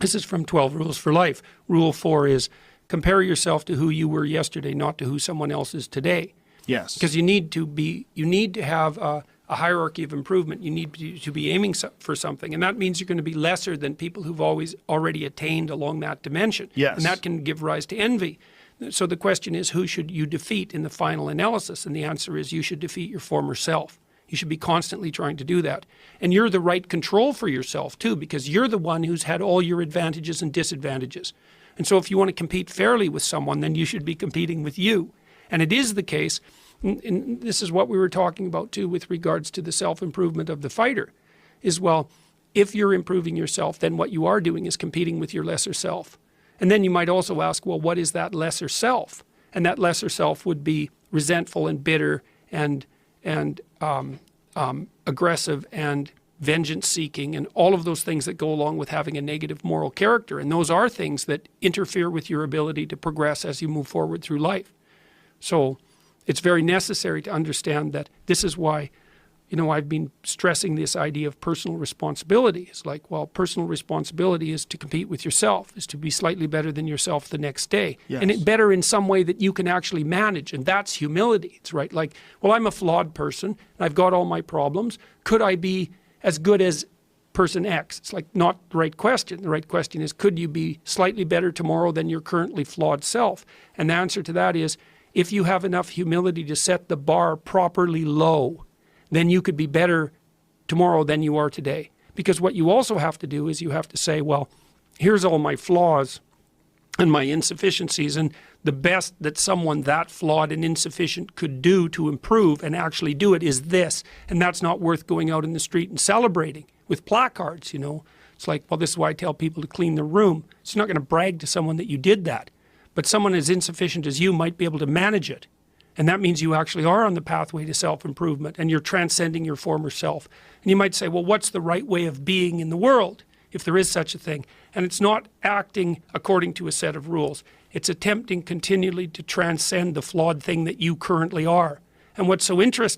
This is from 12 Rules for Life. Rule 4 is compare yourself to who you were yesterday, not to who someone else is today. Yes. Because you need to have a hierarchy of improvement. You need to be aiming for something. And that means you're going to be lesser than people who've already attained along that dimension. Yes. And that can give rise to envy. So the question is, who should you defeat in the final analysis? And the answer is you should defeat your former self. You should be constantly trying to do that. And you're the right control for yourself too, because you're the one who's had all your advantages and disadvantages. And so if you want to compete fairly with someone, then you should be competing with you. And it is the case, and this is what we were talking about too with regards to the self-improvement of the fighter, is, well, if you're improving yourself, then what you are doing is competing with your lesser self. And then you might also ask, well, what is that lesser self? And that lesser self would be resentful and bitter and aggressive and vengeance-seeking and all of those things that go along with having a negative moral character. And those are things that interfere with your ability to progress as you move forward through life. So it's very necessary to understand that this is why, I've been stressing this idea of personal responsibility. It's like, well, personal responsibility is to compete with yourself, is to be slightly better than yourself the next day. Yes. And better in some way that you can actually manage. And that's humility. It's right. Like, well, I'm a flawed person. And I've got all my problems. Could I be as good as person X? It's like not the right question. The right question is, could you be slightly better tomorrow than your currently flawed self? And the answer to that is, if you have enough humility to set the bar properly low, then you could be better tomorrow than you are today. Because what you also have to do is you have to say, well, here's all my flaws and my insufficiencies, and the best that someone that flawed and insufficient could do to improve and actually do it is this. And that's not worth going out in the street and celebrating with placards, It's like, well, this is why I tell people to clean their room. So you're not going to brag to someone that you did that. But someone as insufficient as you might be able to manage it. And that means you actually are on the pathway to self-improvement and you're transcending your former self. And you might say, well, what's the right way of being in the world, if there is such a thing? And it's not acting according to a set of rules. It's attempting continually to transcend the flawed thing that you currently are. And what's so interesting